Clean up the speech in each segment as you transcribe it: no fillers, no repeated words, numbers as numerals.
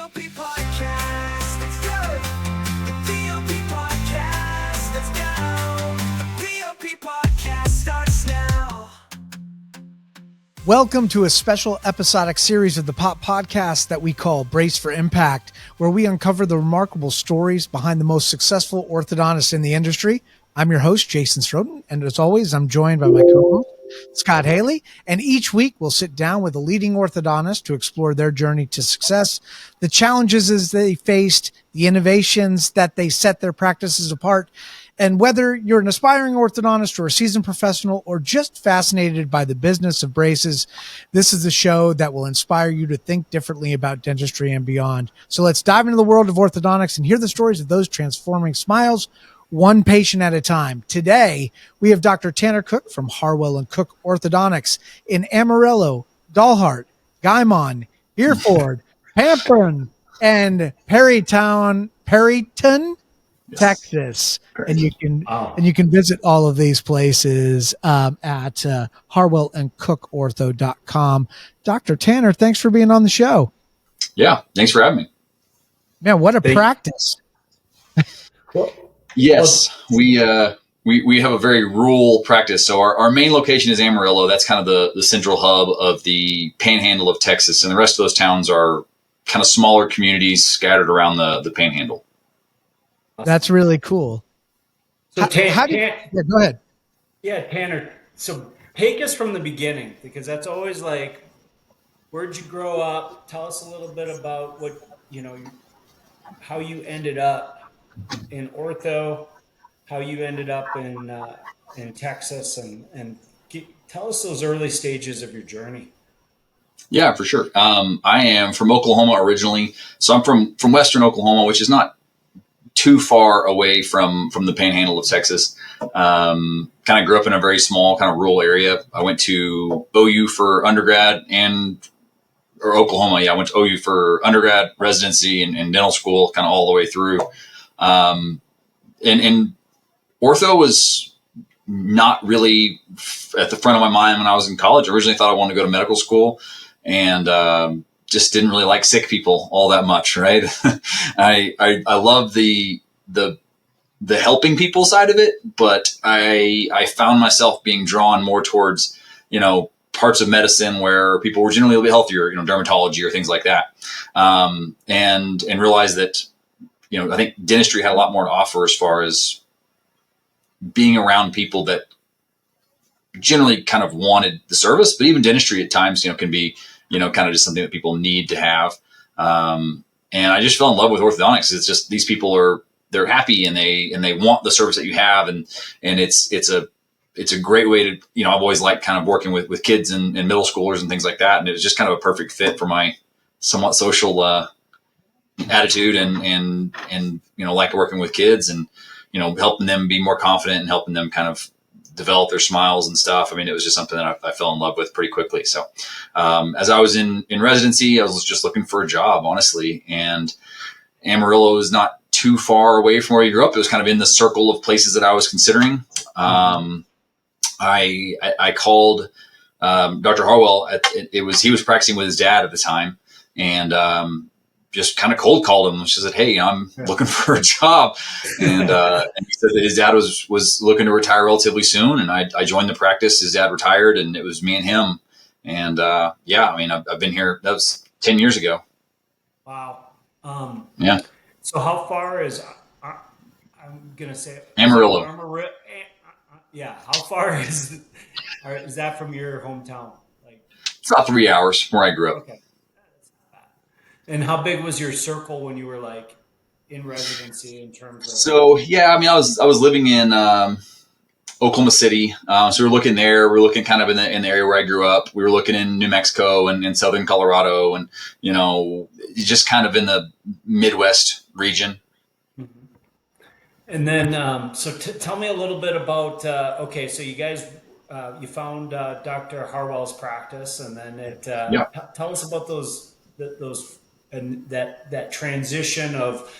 P.O.P Podcast, let's go. The P.O.P Podcast, let's go. The P.O.P Podcast starts now. Welcome to a special episodic series of the P.O.P Podcast that we call Brace for Impact, where we uncover the remarkable stories behind the most successful orthodontists in the industry. I'm your host, Jason Sirotin, and as always, I'm joined by my co-host, Scott Haley, and each week we'll sit down with a leading orthodontist to explore their journey to success, the challenges as they faced, the innovations that they set their practices apart, and whether you're an aspiring orthodontist or a seasoned professional or just fascinated by the business of braces, this is the show that will inspire you to think differently about dentistry and beyond. So let's dive into the world of orthodontics and hear the stories of those transforming smiles one patient at a time. Today, we have Dr. Tanner Cook from Harwell Cook Orthodontics in Amarillo, Dalhart, Guymon, Hereford, Pampern, and Perryton, yes, Texas. And you can visit all of these places at harwellandcookortho.com. Dr. Tanner, thanks for being on the show. Yeah, thanks for having me. Man, what a practice. Yes, we have a very rural practice. So our main location is Amarillo. That's kind of the central hub of the Panhandle of Texas. And the rest of those towns are kind of smaller communities scattered around the Panhandle. That's really cool. So go ahead. Yeah, Tanner. So take us from the beginning, because that's always like, where'd you grow up? Tell us a little bit about how you ended up in ortho, how you ended up in Texas, and tell us those early stages of your journey. Yeah, for sure. I am from Oklahoma originally. So I'm from Western Oklahoma, which is not too far away from the Panhandle of Texas. Kind of grew up in a very small kind of rural area. I went to OU for undergrad or Oklahoma. Yeah, I went to OU for undergrad, residency, and dental school, kind of all the way through. And ortho was not really at the front of my mind when I was in college. I originally thought I wanted to go to medical school, and just didn't really like sick people all that much. Right. I love the helping people side of it, but I found myself being drawn more towards, parts of medicine where people were generally a little bit healthier, dermatology or things like that. And realized that, I think dentistry had a lot more to offer as far as being around people that generally kind of wanted the service, but even dentistry at times, can be, kind of just something that people need to have. And I just fell in love with orthodontics. It's just, these people they're happy and they want the service that you have. And it's a great way to, I've always liked kind of working with kids and middle schoolers and things like that. And it was just kind of a perfect fit for my somewhat social, attitude and like working with kids and, helping them be more confident and helping them kind of develop their smiles and stuff. I mean, it was just something that I fell in love with pretty quickly. So, as I was in residency, I was just looking for a job, honestly. And Amarillo is not too far away from where you grew up. It was kind of in the circle of places that I was considering. I called, Dr. Harwell he was practicing with his dad at the time, and, just kind of cold called him. She said, "Hey, I'm looking for a job." And he said that his dad was looking to retire relatively soon. And I joined the practice. His dad retired, and it was me and him. And I've been here. That was 10 years ago. Wow. Yeah. So how far is, I'm going to say Amarillo. Yeah. How far is that from your hometown? It's about 3 hours from where I grew up. Okay. And how big was your circle when you were in residency in terms of? So yeah, I was living in Oklahoma City. So we were looking there. We were looking kind of in the area where I grew up. We were looking in New Mexico and in southern Colorado, and just kind of in the Midwest region. Mm-hmm. And then, tell me a little bit about. So you guys, you found Dr. Harwell's practice, and then tell us about those. And that transition of,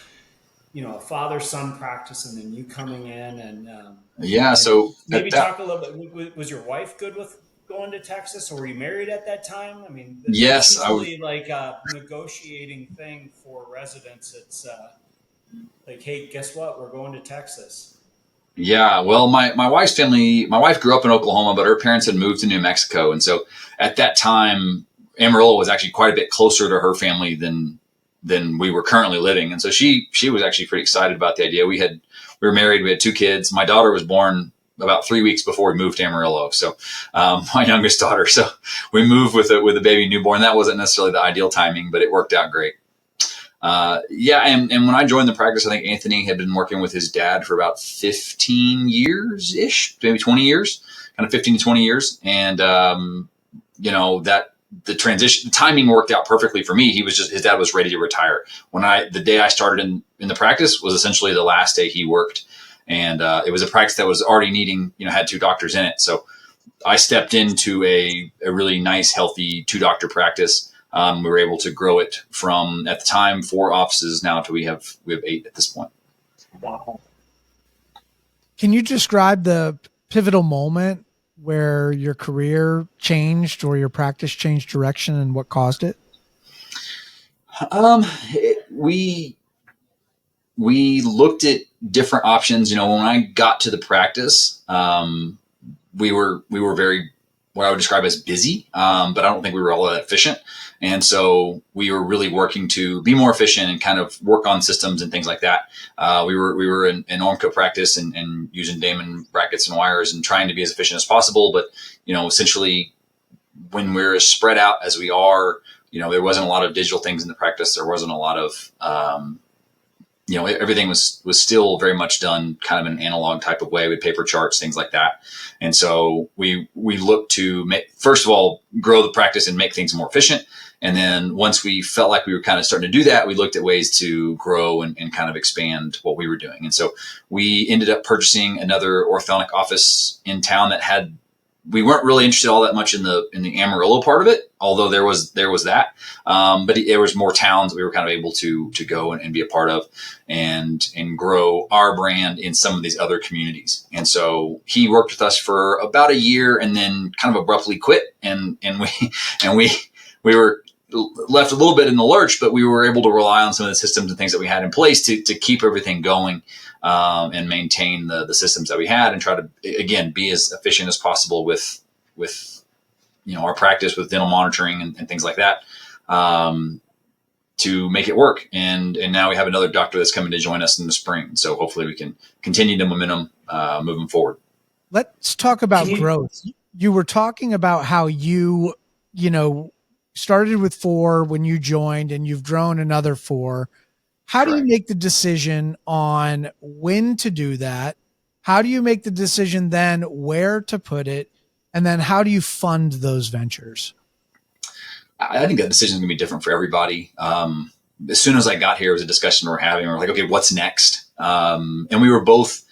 a father-son practice, and then you coming in and so maybe talk a little bit. Was your wife good with going to Texas, or were you married at that time? I mean, Yes, that's I was. usually like a negotiating thing for residents. It's like, hey, guess what? We're going to Texas. Yeah, well, my wife's family, my wife grew up in Oklahoma, but her parents had moved to New Mexico, and so at that time, Amarillo was actually quite a bit closer to her family than we were currently living, and so she was actually pretty excited about the idea. We were married, we had 2 kids. My daughter was born about 3 weeks before we moved to Amarillo, so my youngest daughter. So we moved with a baby newborn. That wasn't necessarily the ideal timing, but it worked out great. Yeah, and when I joined the practice, I think Anthony had been working with his dad for about 15 years ish, maybe 20 years, kind of 15 to 20 years. And, that the transition, the timing worked out perfectly for me. His dad was ready to retire. The day I started in the practice was essentially the last day he worked. And, it was a practice that was already needing, had 2 doctors in it. So I stepped into a really nice, healthy 2-doctor practice. We were able to grow it from, at the time, 4 offices now to we have 8 at this point. Wow. Can you describe the pivotal moment where your career changed or your practice changed direction and what caused it? We looked at different options. When I got to the practice, we were very, what I would describe as busy, but I don't think we were all that efficient. And so we were really working to be more efficient and kind of work on systems and things like that. We were in Ormco practice and using Damon brackets and wires and trying to be as efficient as possible. But, essentially when we're as spread out as we are, there wasn't a lot of digital things in the practice. There wasn't a lot of, everything was still very much done kind of in an analog type of way with paper charts, things like that. And so we looked to first of all, grow the practice and make things more efficient. And then once we felt like we were kind of starting to do that, we looked at ways to grow and kind of expand what we were doing. And so we ended up purchasing another orthodontic office in town we weren't really interested all that much in the Amarillo part of it, although there was that. But there was more towns that we were kind of able to go and be a part of and grow our brand in some of these other communities. And so he worked with us for about a year and then kind of abruptly quit. And we were left a little bit in the lurch, but we were able to rely on some of the systems and things that we had in place to keep everything going. And maintain the systems that we had and try to, again, be as efficient as possible with our practice with dental monitoring and things like that to make it work. And now we have another doctor that's coming to join us in the spring. So hopefully we can continue the momentum moving forward. Let's talk about growth. You were talking about how you started with 4 when you joined and you've grown another 4. How do you make the decision on when to do that? How do you make the decision then where to put it? And then how do you fund those ventures? I think that decision is going to be different for everybody. As soon as I got here, it was a discussion we're having. We're like, okay, what's next? And we were both,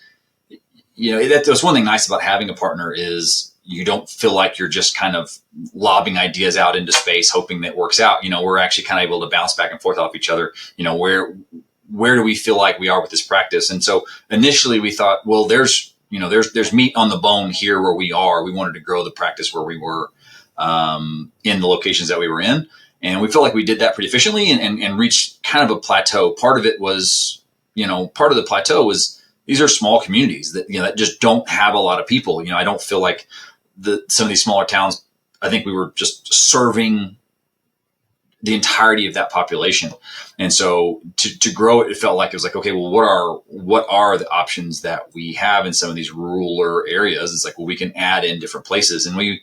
that's one thing nice about having a partner is you don't feel like you're just kind of lobbing ideas out into space, hoping that it works out. We're actually kind of able to bounce back and forth off each other. Where do we feel like we are with this practice? And so initially we thought, well, there's meat on the bone here where we are. We wanted to grow the practice where we were, in the locations that we were in. And we felt like we did that pretty efficiently and reached kind of a plateau. Part of the plateau was these are small communities that, that just don't have a lot of people. I don't feel like some of these smaller towns, I think we were just serving the entirety of that population. And so to grow it, it felt like it was like, okay, well, what are the options that we have in some of these rural areas? It's like, well, we can add in different places. And we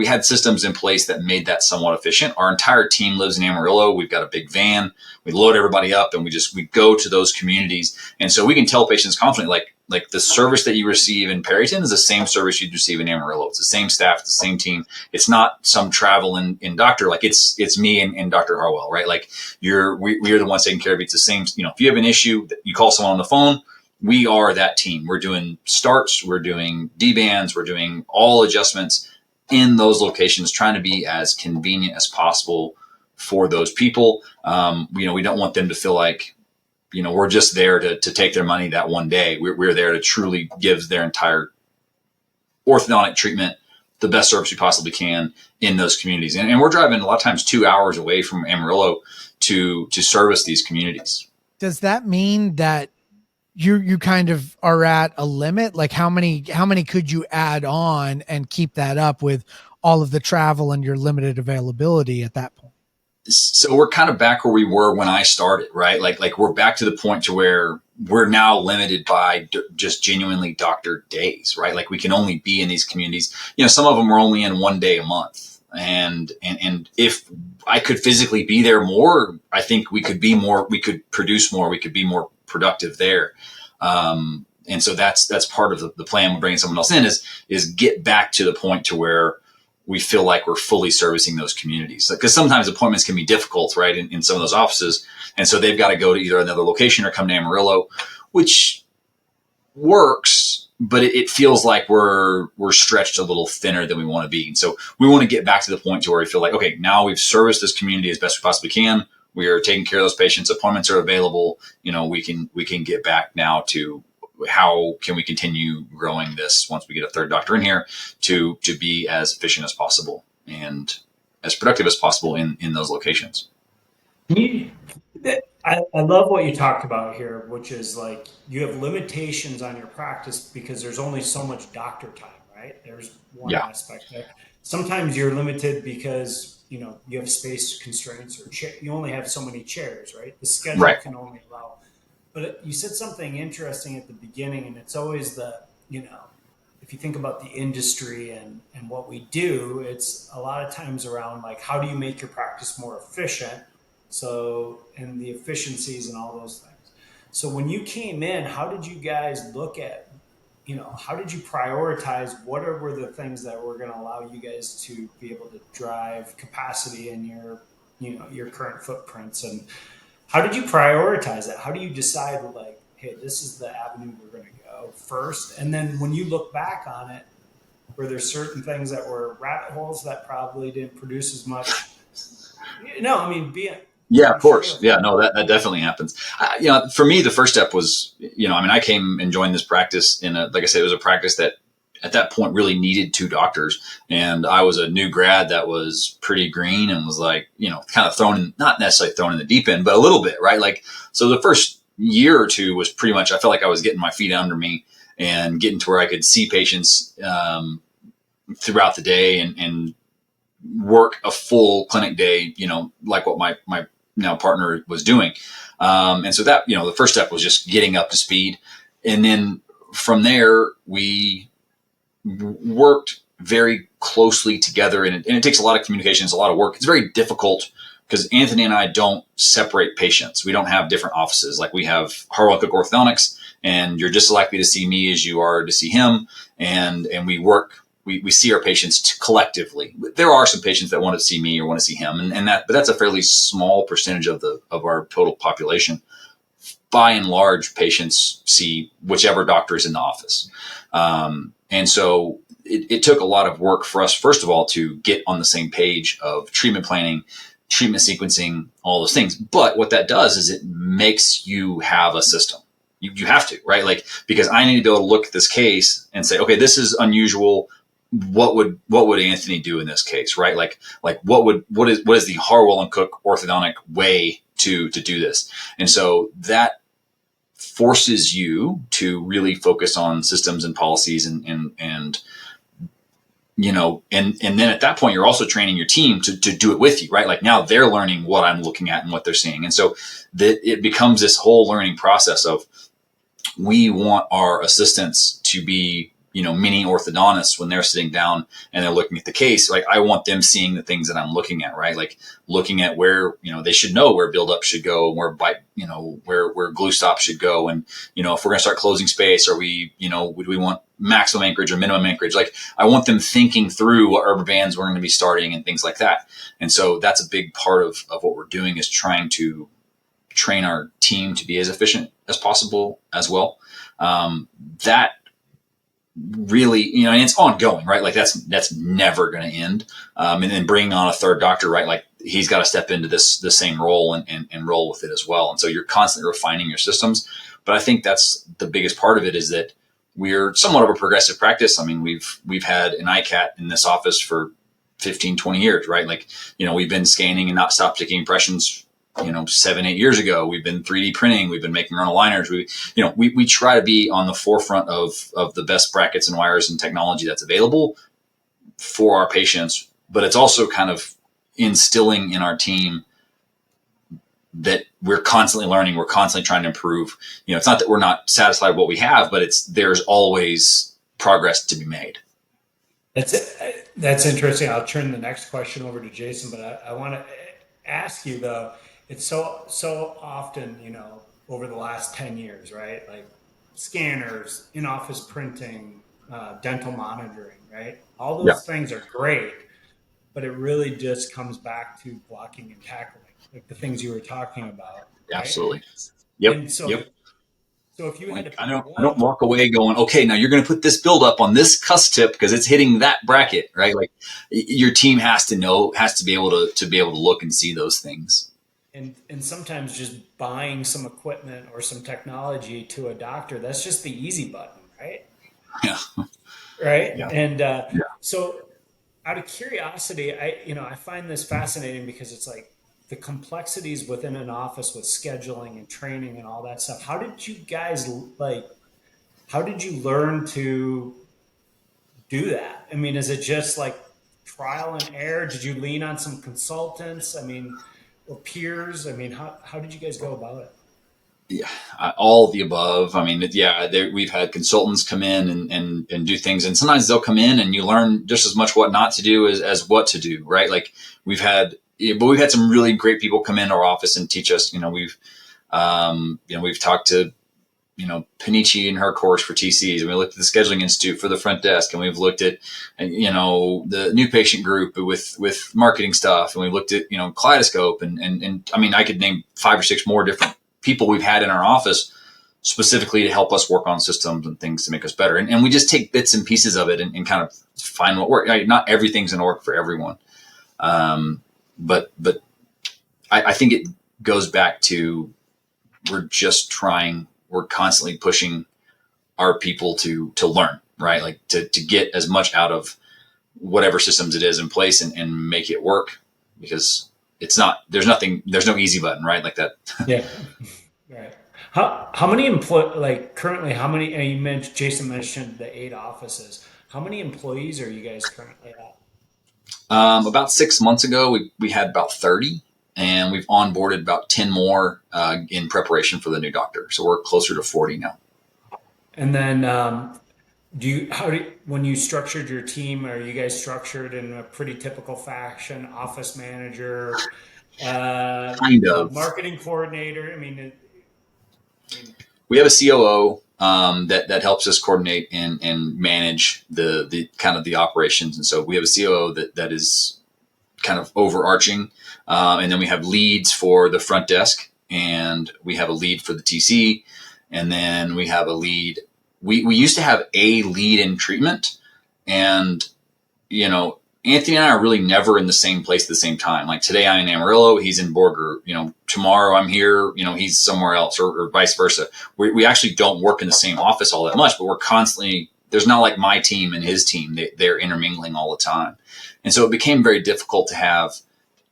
had systems in place that made that somewhat efficient. Our entire team lives in Amarillo. We've got a big van. We load everybody up and we go to those communities. And so we can tell patients confidently, like the service that you receive in Perryton is the same service you'd receive in Amarillo. It's the same staff, it's the same team. It's not some travel in doctor. Like it's me and Dr. Harwell, right? Like we are the ones taking care of it. It's the same, if you have an issue, you call someone on the phone, we are that team. We're doing starts, we're doing D-bands, we're doing all adjustments in those locations, trying to be as convenient as possible for those people. We don't want them to feel like, we're just there to take their money that one day. We're there to truly give their entire orthodontic treatment the best service we possibly can in those communities. And we're driving a lot of times 2 hours away from Amarillo to service these communities. Does that mean that you kind of are at a limit? Like how many could you add on and keep that up with all of the travel and your limited availability at that point? So we're kind of back where we were when I started, right? Like we're back to the point to where we're now limited by just genuinely doctor days, right? Like we can only be in these communities. Some of them are only in 1 day a month. And if I could physically be there more, I think we could be more, we could produce more, we could be more productive there. And so that's part of the plan with bringing someone else in is get back to the point to where we feel like we're fully servicing those communities. Because sometimes appointments can be difficult, right, in some of those offices. And so they've got to go to either another location or come to Amarillo, which works, but it feels like we're stretched a little thinner than we want to be. And so we want to get back to the point to where we feel like, okay, now we've serviced this community as best we possibly can. We are taking care of those patients. Appointments are available. We can get back now to how can we continue growing this once we get a third doctor in here to be as efficient as possible and as productive as possible in those locations. I love what you talked about here, which is like you have limitations on your practice because there's only so much doctor time, right? There's one aspect there. Sometimes you're limited because you have space constraints or you only have so many chairs, right? The schedule can only allow. But you said something interesting at the beginning, and it's always if you think about the industry and what we do, it's a lot of times around like, how do you make your practice more efficient? So, and the efficiencies and all those things. So when you came in, how did you guys look at, how did you prioritize what were the things that were going to allow you guys to be able to drive capacity in your current footprints? And how did you prioritize it? How do you decide like, hey, this is the avenue we're going to go first? And then when you look back on it, were there certain things that were rabbit holes that probably didn't produce as much? Yeah, of course. Yeah, no, that definitely happens. For me, the first step was, I came and joined this practice like I said, it was a practice that at that point really needed 2 doctors. And I was a new grad that was pretty green and was like, kind of not necessarily thrown in the deep end, but a little bit, right? Like, so the first year or two was pretty much, I felt like I was getting my feet under me and getting to where I could see patients throughout the day and work a full clinic day, like what my now partner was doing. And so that, the first step was just getting up to speed. And then from there, we worked very closely together, and it takes a lot of communication. It's a lot of work. It's very difficult because Anthony and I don't separate patients. We don't have different offices. Like we have Harwell Cook Orthodontics, and you're just as likely to see me as you are to see him. And we work, we see our patients collectively. There are some patients that want to see me or want to see him, but that's a fairly small percentage of our total population. By and large, patients see whichever doctor is in the office. And so it took a lot of work for us, first of all, to get on the same page of treatment planning, treatment sequencing, all those things. But what that does is it makes you have a system. You have to, right? Like, because I need to be able to look at this case and say, okay, this is unusual. What would Anthony do in this case, right? Like what is the Harwell and Cook orthodontic way to do this? And so that forces you to really focus on systems and policies and then at that point, you're also training your team to do it with you, right? Like now they're learning what I'm looking at and what they're seeing. And so that it becomes this whole learning process of, we want our assistants to be, mini orthodontists when they're sitting down and they're looking at the case. Like I want them seeing the things that I'm looking at, right? Like looking at where, they should know where buildup should go, where where glue stop should go. And, if we're going to start closing space, are we, would we want maximum anchorage or minimum anchorage? Like I want them thinking through what rubber bands we're going to be starting and things like that. And so that's a big part of what we're doing, is trying to train our team to be as efficient as possible as well. That really, and it's ongoing, right? Like that's never going to end. And then bringing on a third doctor, right? Like he's got to step into the same role and roll with it as well. And so you're constantly refining your systems. But I think that's the biggest part of it, is that we're somewhat of a progressive practice. I mean, we've had an ICAT in this office for 15, 20 years, right? Like, we've been scanning and not stop taking impressions, 7-8 years ago. We've been 3D printing. We've been making rental liners. We try to be on the forefront of the best brackets and wires and technology that's available for our patients. But it's also kind of instilling in our team that we're constantly learning. We're constantly trying to improve. It's not that we're not satisfied with what we have, but there's always progress to be made. That's interesting. I'll turn the next question over to Jason, but I want to ask you though, it's so often, over the last 10 years, right? Like scanners, in-office printing, dental monitoring, right? All those things are great, but it really just comes back to blocking and tackling, like the things you were talking about. Right? Absolutely. Yep. And so if you had to, I don't walk away going, okay, now you're going to put this build up on this cuss tip because it's hitting that bracket, right? Like your team has to be able to look and see those things. And sometimes just buying some equipment or some technology to a doctor, that's just the easy button, right? Yeah. Right. Yeah. And so out of curiosity, I find this fascinating because it's like the complexities within an office with scheduling and training and all that stuff. How did you guys how did you learn to do that? I mean, is it just like trial and error? Did you lean on some consultants? I mean, or peers? I mean, how did you guys go about it? Yeah, all of the above. I mean, we've had consultants come in and do things, and sometimes they'll come in and you learn just as much what not to do as what to do, right? Like we've had some really great people come into our office and teach us. We've talked to, Panici and her course for TCs, and we looked at the Scheduling Institute for the front desk, and we've looked at, the new patient group with marketing stuff, and we looked at, Kaleidoscope, and I mean, I could name 5 or 6 more different people we've had in our office specifically to help us work on systems and things to make us better. And we just take bits and pieces of it and kind of find what works. Not everything's going to work for everyone. But I think it goes back to, we're constantly pushing our people to learn, right? Like to get as much out of whatever systems it is in place and make it work, because there's no easy button, right? Like that. Yeah. Right. How many currently, how many, Jason mentioned the 8 offices. How many employees are you guys currently at? About 6 months ago, we had about 30, and we've onboarded about 10 more in preparation for the new doctor. So we're closer to 40 now. And then, when you structured your team, are you guys structured in a pretty typical fashion? Office manager, kind of marketing coordinator. We have a COO that helps us coordinate and manage the kind of the operations. And so we have a COO that is kind of overarching. And then we have leads for the front desk, and we have a lead for the TC. And then we have a lead. We used to have a lead in treatment, and, Anthony and I are really never in the same place at the same time. Like today I'm in Amarillo, he's in Borger, tomorrow I'm here, he's somewhere else, or vice versa. We actually don't work in the same office all that much, but we're constantly, there's not like my team and his team. They're intermingling all the time. And so it became very difficult to have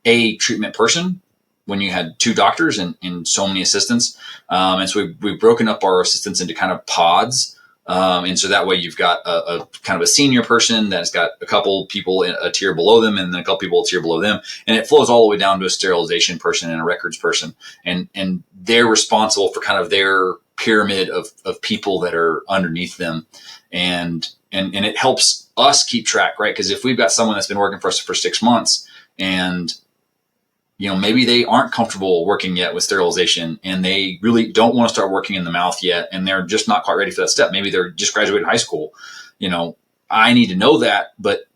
a treatment person when you had 2 doctors and so many assistants. And so we've broken up our assistants into kind of pods. And so that way you've got a kind of a senior person that's got a couple people a tier below them, and then a couple people a tier below them. And it flows all the way down to a sterilization person and a records person. And they're responsible for kind of their pyramid of people that are underneath them. And it helps us keep track, right? Because if we've got someone that's been working for us for 6 months, and maybe they aren't comfortable working yet with sterilization, and they really don't want to start working in the mouth yet, and they're just not quite ready for that step. Maybe they're just graduated high school. I need to know that, but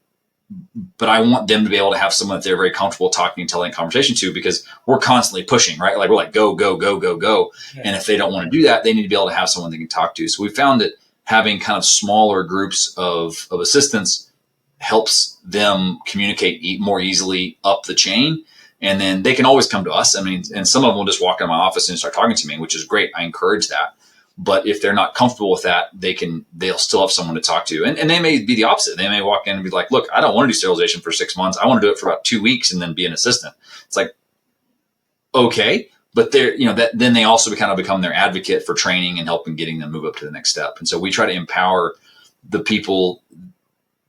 I want them to be able to have someone that they're very comfortable talking and telling conversation to, because we're constantly pushing, right? Like we're like, go, go, go, go, go. Yeah. And if they don't want to do that, they need to be able to have someone they can talk to. So we found that having kind of smaller groups of assistants helps them communicate more easily up the chain. And then they can always come to us. And some of them will just walk into my office and start talking to me, which is great. I encourage that. But if they're not comfortable with that, they'll still have someone to talk to. And they may be the opposite. They may walk in and be like, look, I don't want to do sterilization for 6 months. I want to do it for about 2 weeks and then be an assistant. It's like, okay. But they're, then they also kind of become their advocate for training and helping getting them move up to the next step. And so we try to empower the people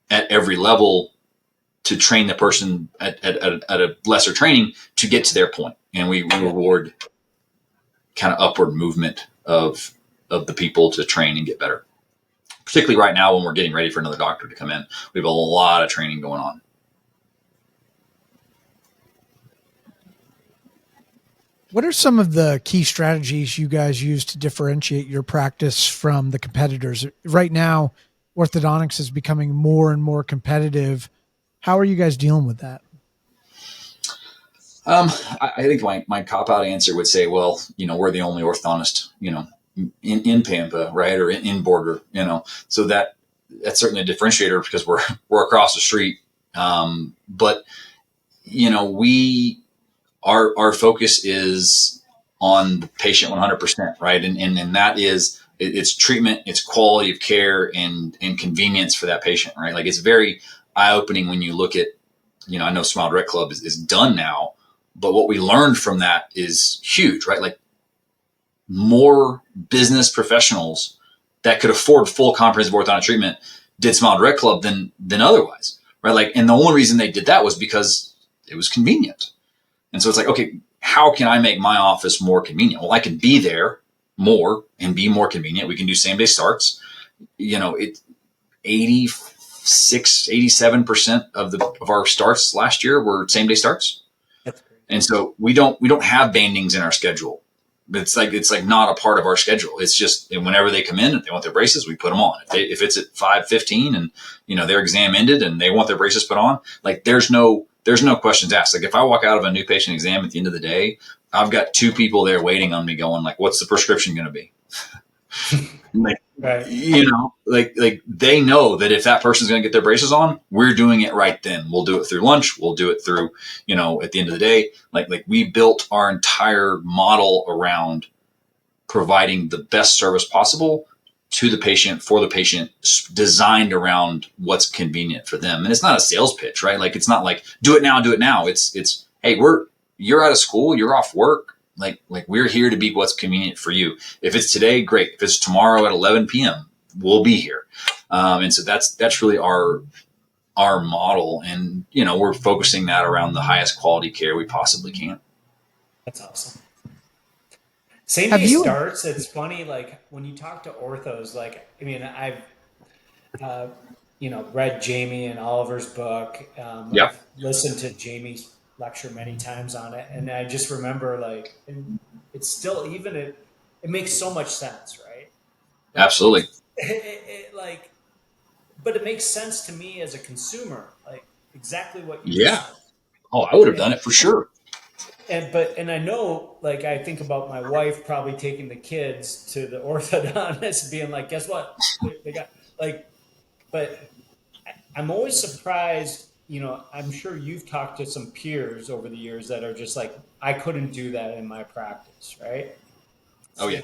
at every level to train the person at a lesser training to get to their point. And we reward kind of upward movement of the people to train and get better. Particularly right now when we're getting ready for another doctor to come in, we have a lot of training going on. What are some of the key strategies you guys use to differentiate your practice from the competitors? Right now, orthodontics is becoming more and more competitive. How are you guys dealing with that? I think my cop-out answer would say, well, we're the only orthodontist, in Pampa, right, or in Border, so that's certainly a differentiator because we're across the street. But our focus is on the patient 100%, right, and that is it's treatment, it's quality of care, and convenience for that patient, right? Like it's very eye-opening when you look at, I know Smile Direct Club is done now, but what we learned from that is huge, right? Like more business professionals that could afford full comprehensive orthodontic treatment did Smile Direct Club than otherwise, right? Like, and the only reason they did that was because it was convenient. And so it's like, okay, how can I make my office more convenient? Well, I can be there more and be more convenient. We can do same day starts. It 87% of our starts last year were same day starts. That's great. And so we don't have bandings in our schedule. It's like not a part of our schedule. It's just whenever they come in, if they want their braces, we put them on. If it's at 5:15 and their exam ended and they want their braces put on, like there's no questions asked. Like if I walk out of a new patient exam at the end of the day, I've got 2 people there waiting on me going like, what's the prescription going to be? Like, right. Like they know that if that person's going to get their braces on, we're doing it right then. We'll do it through lunch. We'll do it through, at the end of the day, like we built our entire model around providing the best service possible to the patient, for the patient, designed around what's convenient for them. And it's not a sales pitch, right? Like, it's not like do it now. It's, hey, you're out of school, you're off work. Like we're here to be what's convenient for you. If it's today, great. If it's tomorrow at 11 p.m., we'll be here. And so that's really our model. And, we're focusing that around the highest quality care we possibly can. That's awesome. Same day starts. It's funny. Like when you talk to orthos, I've, read Jamie and Oliver's book. I've listened to Jamie's lecture many times on it, and I just remember and it's still it makes so much sense, right? Absolutely. But it makes sense to me as a consumer, like exactly what you said. Oh, I would have done it for sure. And I know, I think about my wife probably taking the kids to the orthodontist, being like, guess what? They got but I'm always surprised. I'm sure you've talked to some peers over the years that are just like, I couldn't do that in my practice, right? Oh, yeah.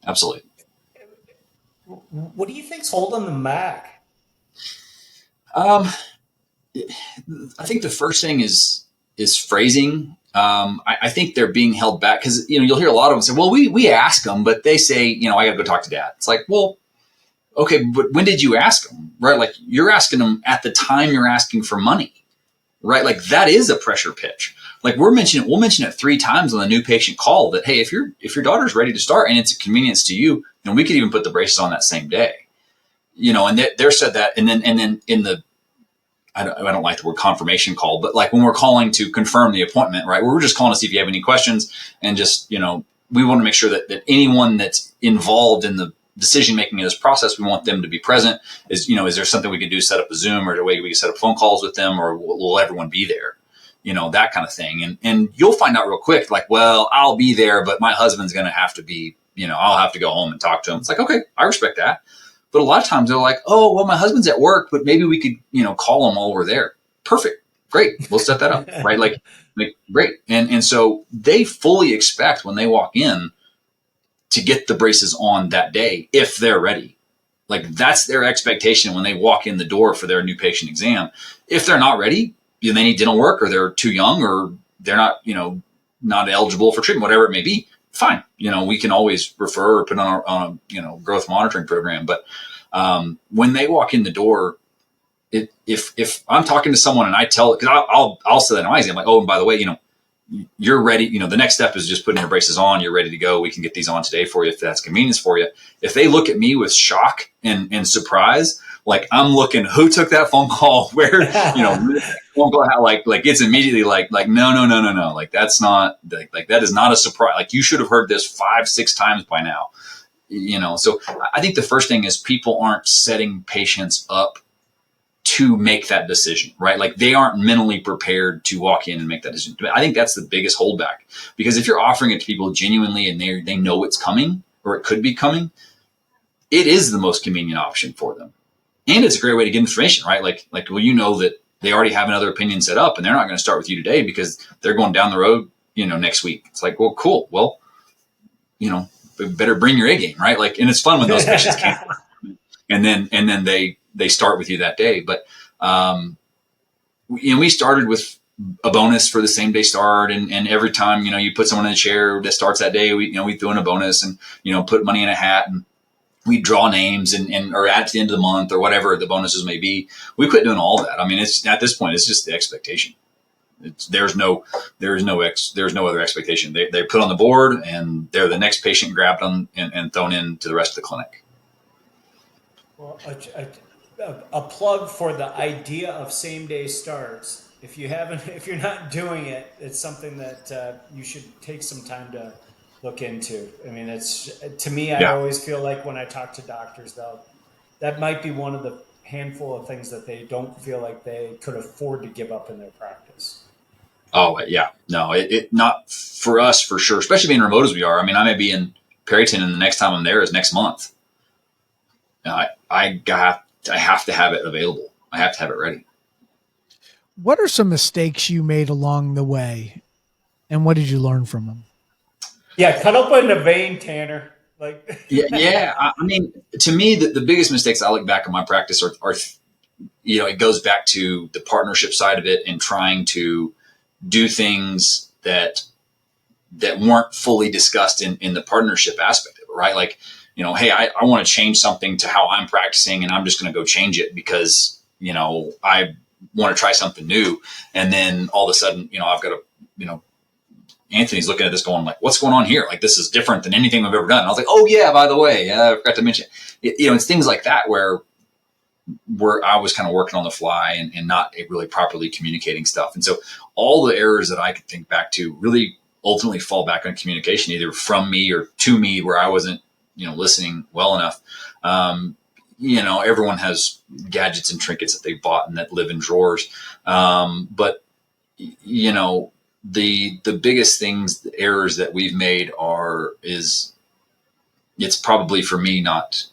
Absolutely. What do you think's holding them back? I think the first thing is phrasing. I think they're being held back because, you'll hear a lot of them say, well, we ask them, but they say, I got to go talk to dad. It's like, well, okay, but when did you ask them, right? Like you're asking them at the time you're asking for money, right? Like that is a pressure pitch. Like we'll mention it 3 times on the new patient call that, hey, if your daughter's ready to start and it's a convenience to you, then we could even put the braces on that same day, and they're said that. And then in the, I don't like the word confirmation call, but like when we're calling to confirm the appointment, right? We're just calling to see if you have any questions and just, we want to make sure that anyone that's involved in the decision-making in this process, we want them to be present. Is there something we can do, set up a Zoom or a way we can set up phone calls with them, or will everyone be there? That kind of thing. And you'll find out real quick, like, well, I'll be there, but my husband's going to have to be, I'll have to go home and talk to him. It's like, okay, I respect that. But a lot of times they're like, oh, well, my husband's at work, but maybe we could, call him while we're there. Perfect. Great. We'll set that up. Right. Like great. And so they fully expect when they walk in to get the braces on that day if they're ready. Like that's their expectation when they walk in the door for their new patient exam. If they're not ready, they need dental work, or they're too young, or they're not, not eligible for treatment, whatever it may be, fine. We can always refer or put on a growth monitoring program. But when they walk in the door, if I'm talking to someone and I tell it, because I'll say that in my exam, like, oh, and by the way, you're ready. The next step is just putting your braces on. You're ready to go. We can get these on today for you if that's convenience for you. If they look at me with shock and surprise, like I'm looking, who took that phone call? Where, phone call, like it's immediately like no. Like that's not like that is not a surprise. Like you should have heard this 5-6 times by now. So I think the first thing is people aren't setting patients up to make that decision, right? Like they aren't mentally prepared to walk in and make that decision. I think that's the biggest holdback, because if you're offering it to people genuinely and they know it's coming or it could be coming, it is the most convenient option for them. And it's a great way to get information, right? Like, well, that they already have another opinion set up and they're not going to start with you today because they're going down the road, next week. It's like, well, cool. Well, better bring your A game, right? Like, and it's fun when those patients can't. And then they start with you that day. But, we started with a bonus for the same day start. And every time, you put someone in a chair that starts that day, we threw in a bonus and, put money in a hat, and we draw names and or at the end of the month or whatever the bonuses may be. We quit doing all that. I mean, it's at this point, it's just the expectation. There's no other expectation. They're put on the board and they're the next patient grabbed on and thrown into the rest of the clinic. Well, a plug for the idea of same day starts. If you're not doing it, it's something that you should take some time to look into. I mean, to me, I always feel like when I talk to doctors, that might be one of the handful of things that they don't feel like they could afford to give up in their practice. Oh yeah, no, it not for us for sure, especially being remote as we are. I mean, I may be in Perryton and the next time I'm there is next month. I have to have it available. I have to have it ready. What are some mistakes you made along the way, and what did you learn from them? Yeah, cut open a vein, Tanner. Like, yeah. I mean, to me, the biggest mistakes I look back on my practice are it goes back to the partnership side of it and trying to do things that weren't fully discussed in the partnership aspect of it, right? Like, hey, I want to change something to how I'm practicing, and I'm just going to go change it because, I want to try something new. And then all of a sudden, I've got to, Anthony's looking at this going like, what's going on here? Like, this is different than anything I've ever done. And I was like, oh yeah, by the way, I forgot to mention it. It's things like that where I was kind of working on the fly and not really properly communicating stuff. And so all the errors that I could think back to really ultimately fall back on communication, either from me or to me, where I wasn't, listening well enough. Everyone has gadgets and trinkets that they bought and that live in drawers. But the biggest things, the errors that we've made it's probably for me not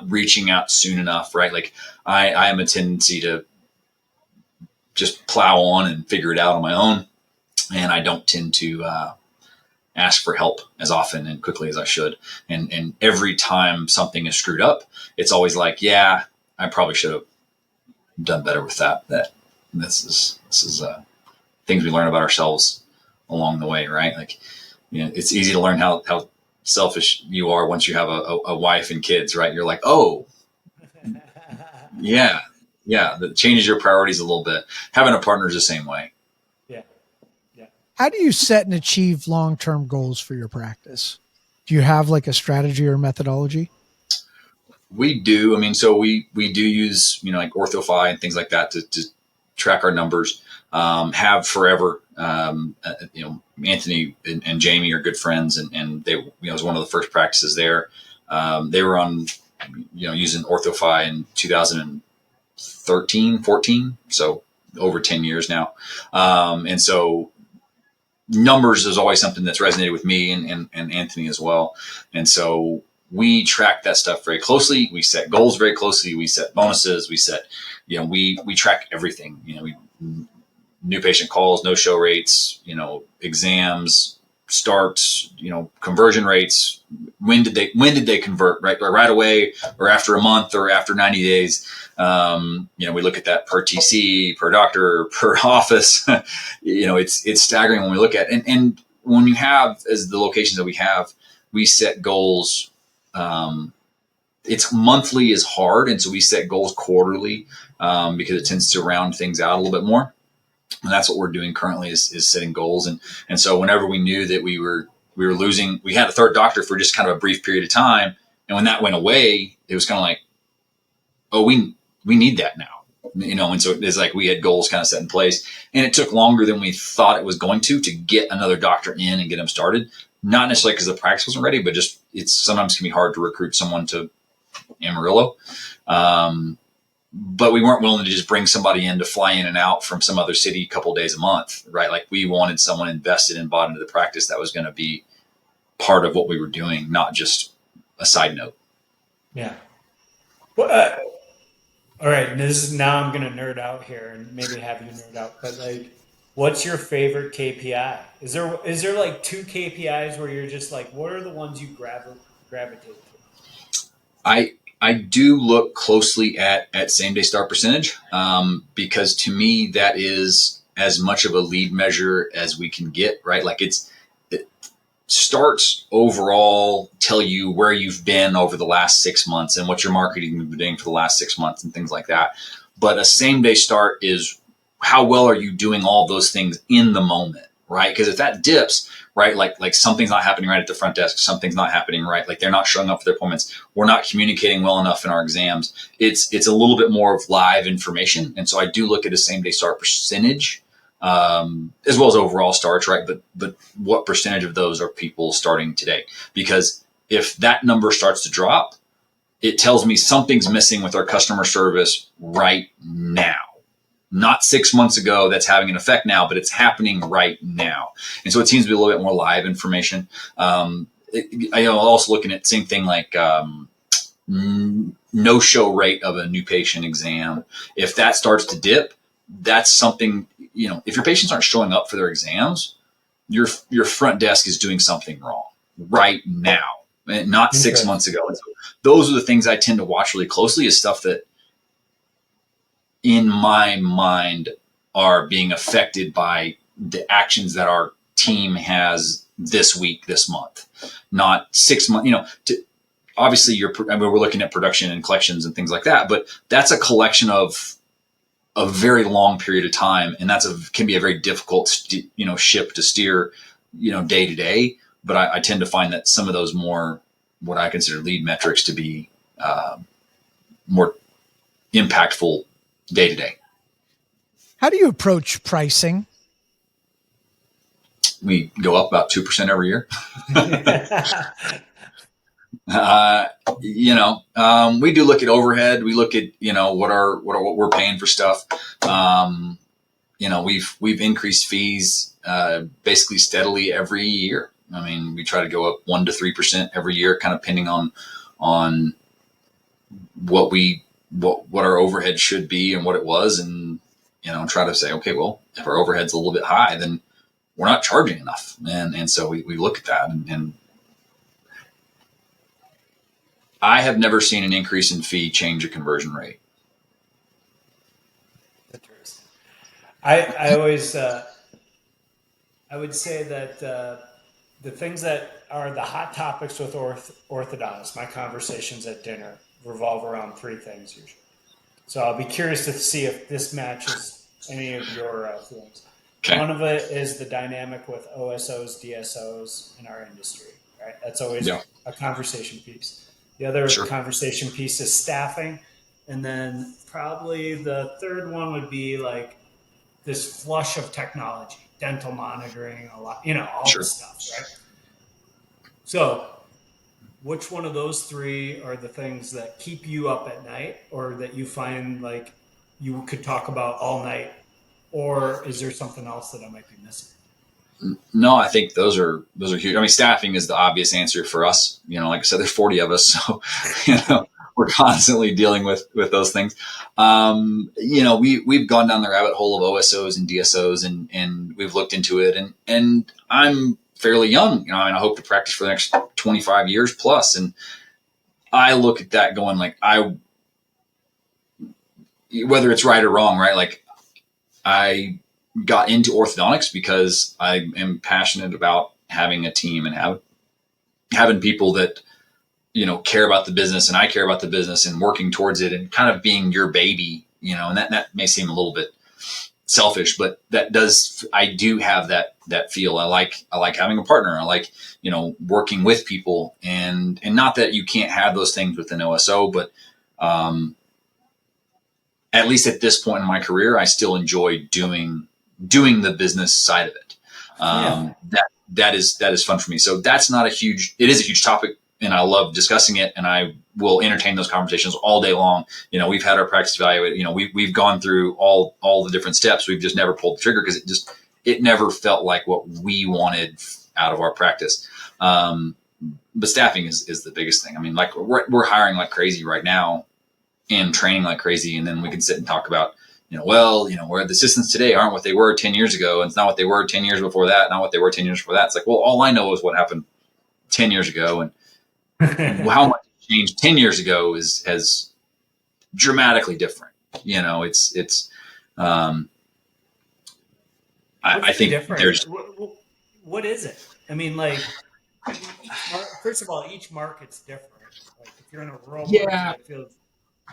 reaching out soon enough, right? Like I have a tendency to just plow on and figure it out on my own. And I don't tend to ask for help as often and quickly as I should. And every time something is screwed up, it's always like, yeah, I probably should have done better with that. This is things we learn about ourselves along the way, right? Like, it's easy to learn how selfish you are once you have a wife and kids, right? You're like, oh, yeah, that changes your priorities a little bit. Having a partner is the same way. How do you set and achieve long-term goals for your practice? Do you have like a strategy or methodology? We do. I mean, so we do use, like OrthoFi and things like that to track our numbers. Have forever. Anthony and Jamie are good friends, and they, it was one of the first practices there. They were on, using OrthoFi in 2013, 14. So over 10 years now. And so numbers is always something that's resonated with me and Anthony as well. And so we track that stuff very closely. We set goals very closely. We set bonuses. We set, we track everything, new patient calls, no show rates, exams, starts, conversion rates, when did they convert, right away or after a month or after 90 days. We look at that per TC, per doctor, per office. It's staggering when we look at it. And when you have, as the locations that we have, we set goals. It's monthly is hard. And so we set goals quarterly because it tends to round things out a little bit more. And that's what we're doing currently is setting goals. And so whenever we knew that we were losing, we had a third doctor for just kind of a brief period of time. And when that went away, it was kind of like, oh, we need that now, and so it's like we had goals kind of set in place, and it took longer than we thought it was going to get another doctor in and get them started. Not necessarily because the practice wasn't ready, but just it's sometimes can be hard to recruit someone to Amarillo. But we weren't willing to just bring somebody in to fly in and out from some other city a couple of days a month, right? Like we wanted someone invested and bought into the practice that was going to be part of what we were doing, not just a side note. Yeah. Well, all right. Now I'm going to nerd out here and maybe have you nerd out, but like, what's your favorite KPI? Is there like two KPIs where you're just like, what are the ones you gravitate to? I do look closely at same day start percentage because to me that is as much of a lead measure as we can get, right? Like it starts overall tell you where you've been over the last 6 months and what your marketing has been doing for the last 6 months and things like that. But a same day start is how well are you doing all those things in the moment, right? Because if that dips, right, like something's not happening right at the front desk, something's not happening right, like they're not showing up for their appointments, we're not communicating well enough in our exams. It's a little bit more of live information, and so I do look at a same day start percentage as well as overall starts, right? But what percentage of those are people starting today? Because if that number starts to drop, it tells me something's missing with our customer service right now. Not 6 months ago that's having an effect now, but it's happening right now. And so it seems to be a little bit more live information. I also looking at same thing like no-show rate of a new patient exam. If that starts to dip, that's something, if your patients aren't showing up for their exams, your front desk is doing something wrong right now, and not 6 months ago. And so those are the things I tend to watch really closely, is stuff that in my mind are being affected by the actions that our team has this week, this month, not 6 months, obviously we're looking at production and collections and things like that, but that's a collection of a very long period of time. And can be a very difficult, ship to steer, day to day. But I tend to find that some of those more, what I consider lead metrics to be more impactful day to day. How do you approach pricing? We go up about 2% every year. We do look at overhead. We look at, what we're paying for stuff. We've increased fees, basically steadily every year. I mean, we try to go up 1 to 3% every year, kind of depending on what our overhead should be and what it was. And, try to say, okay, well, if our overhead's a little bit high, then we're not charging enough. And so we look at that and I have never seen an increase in fee change a conversion rate. Interesting. I always, I would say that the things that are the hot topics with orthodontists, my conversations at dinner revolve around three things usually. So I'll be curious to see if this matches any of your feelings. Okay. One of it is the dynamic with OSOs, DSOs in our industry, right? That's always a conversation piece. The other conversation piece is staffing. And then probably the third one would be like this flush of technology, dental monitoring, a lot, all this stuff, right? So which one of those three are the things that keep you up at night, or that you find like you could talk about all night? Or is there something else that I might be missing? No, I think those are huge. I mean, staffing is the obvious answer for us. Like I said, there's 40 of us, so we're constantly dealing with those things. We've gone down the rabbit hole of OSOs and DSOs, and we've looked into it, and I'm fairly young, and I hope to practice for the next 25 years plus. And I look at that going like, whether it's right or wrong, right? Like I got into orthodontics because I am passionate about having a team and having people that, care about the business, and I care about the business, and working towards it, and kind of being your baby, and that may seem a little bit selfish, but I do have that feel. I like having a partner. I like, working with people, and not that you can't have those things with an OSO, but, at least at this point in my career, I still enjoy doing the business side of it. That is fun for me. So it is a huge topic, and I love discussing it, and I will entertain those conversations all day long. We've had our practice evaluated, we've gone through all the different steps. We've just never pulled the trigger because it never felt like what we wanted out of our practice. But staffing is the biggest thing. I mean, like we're hiring like crazy right now and training like crazy. And then we can sit and talk about, where the assistants today aren't what they were 10 years ago. And it's not what they were 10 years before that, not what they were 10 years before that. It's like, well, all I know is what happened 10 years ago, and how much changed 10 years ago has dramatically different. I think there's, what is it? I mean, like, first of all, each market's different. Like if you're in a rural market, it feels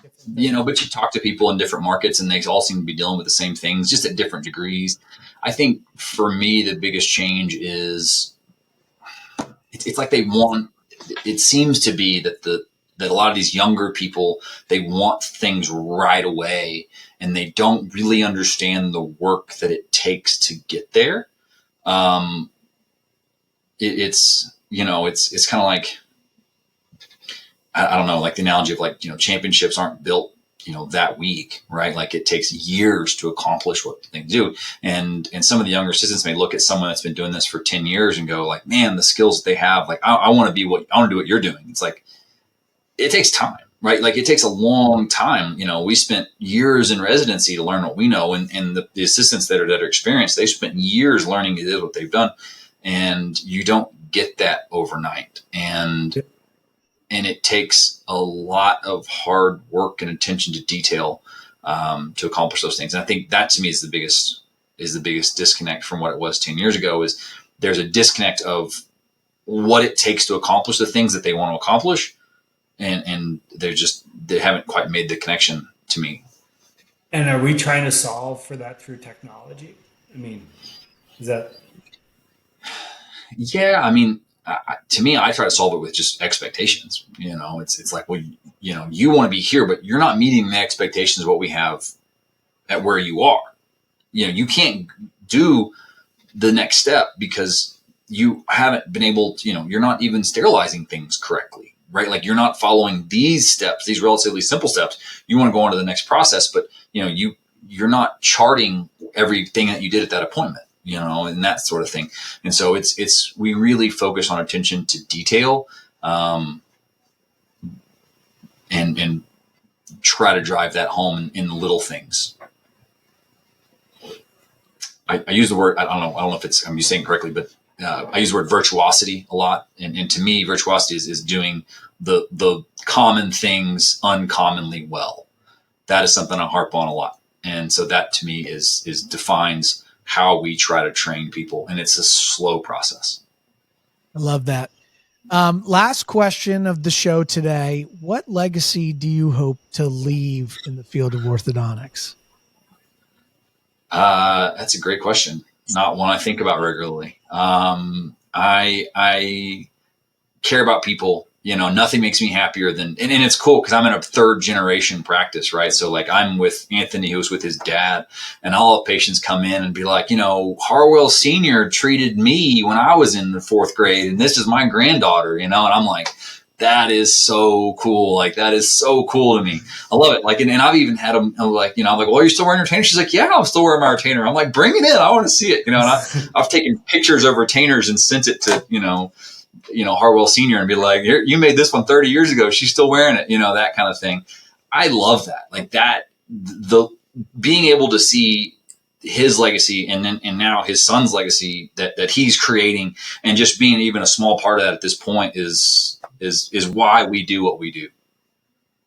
different. But you talk to people in different markets, and they all seem to be dealing with the same things, just at different degrees. I think for me, the biggest change is it's like it seems to be that a lot of these younger people, they want things right away, and they don't really understand the work that it takes to get there. It's kind of like, I don't know, like the analogy of like, championships aren't built, that week, right? Like it takes years to accomplish what they do. And some of the younger assistants may look at someone that's been doing this for 10 years and go like, man, the skills that they have, like, I want to do what you're doing. It's like, it takes time, right? Like it takes a long time. We spent years in residency to learn what we know. And the assistants that are experienced, they spent years learning to do what they've done. And you don't get that overnight. And it takes a lot of hard work and attention to detail to accomplish those things. And I think that to me is the biggest disconnect from what it was 10 years ago. Is there's a disconnect of what it takes to accomplish the things that they want to accomplish, and they haven't quite made the connection to me. And are we trying to solve for that through technology? I mean, is that? Yeah, I mean, to me, I try to solve it with just expectations. It's like, well, you want to be here, but you're not meeting the expectations of what we have at where you are. You can't do the next step because you haven't been able to, you're not even sterilizing things correctly, right? Like you're not following these steps, these relatively simple steps. You want to go on to the next process, but you're not charting everything that you did at that appointment. And that sort of thing. And so we really focus on attention to detail, and try to drive that home in the little things. I use the word, I don't know if I'm saying it correctly, but I use the word virtuosity a lot. And to me, virtuosity is doing the common things uncommonly well. That is something I harp on a lot. And so that to me defines how we try to train people. And it's a slow process. I love that. Last question of the show today. What legacy do you hope to leave in the field of orthodontics? That's a great question. Not one I think about regularly. I care about people. Nothing makes me happier than, and it's cool because I'm in a third generation practice, right? So like I'm with Anthony, who's with his dad, and all the patients come in and be like, Harwell Senior treated me when I was in the 4th grade, and this is my granddaughter, and I'm like, that is so cool. Like that is so cool to me. I love it. Like, and I've even had them like, I'm like, well, are you still wearing your retainer? She's like, yeah, I'm still wearing my retainer. I'm like, bring it in. I want to see it. And I've taken pictures of retainers and sent it to, Harwell Senior and be like, you made this one 30 years ago. She's still wearing it, that kind of thing. I love that. Like that, the being able to see his legacy and now his son's legacy that he's creating, and just being even a small part of that at this point is why we do what we do.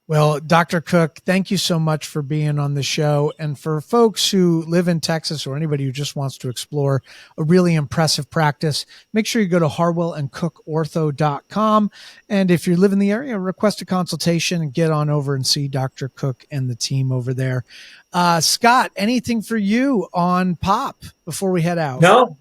Well, Dr. Cook, thank you so much for being on the show. And for folks who live in Texas or anybody who just wants to explore a really impressive practice, make sure you go to harwellandcookortho.com. And if you live in the area, request a consultation and get on over and see Dr. Cook and the team over there. Scott, anything for you on POP before we head out? No.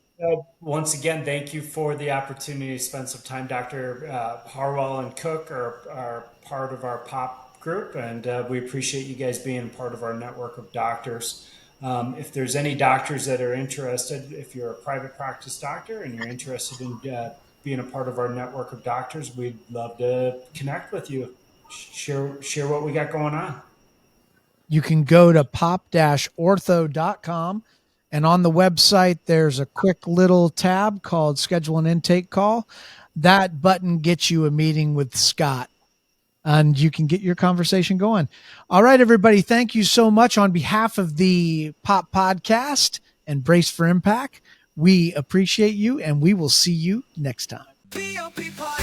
Once again, thank you for the opportunity to spend some time. Dr. Harwell and Cook are part of our POP group, and we appreciate you guys being part of our network of doctors. If there's any doctors that are interested, if you're a private practice doctor and you're interested in being a part of our network of doctors, we'd love to connect with you. Share what we got going on. You can go to pop-ortho.com. And on the website, there's a quick little tab called Schedule an Intake Call. That button gets you a meeting with Scott, and you can get your conversation going. All right, everybody, thank you so much on behalf of the POP Podcast and Brace for Impact. We appreciate you, and we will see you next time. P.O.P Podcast.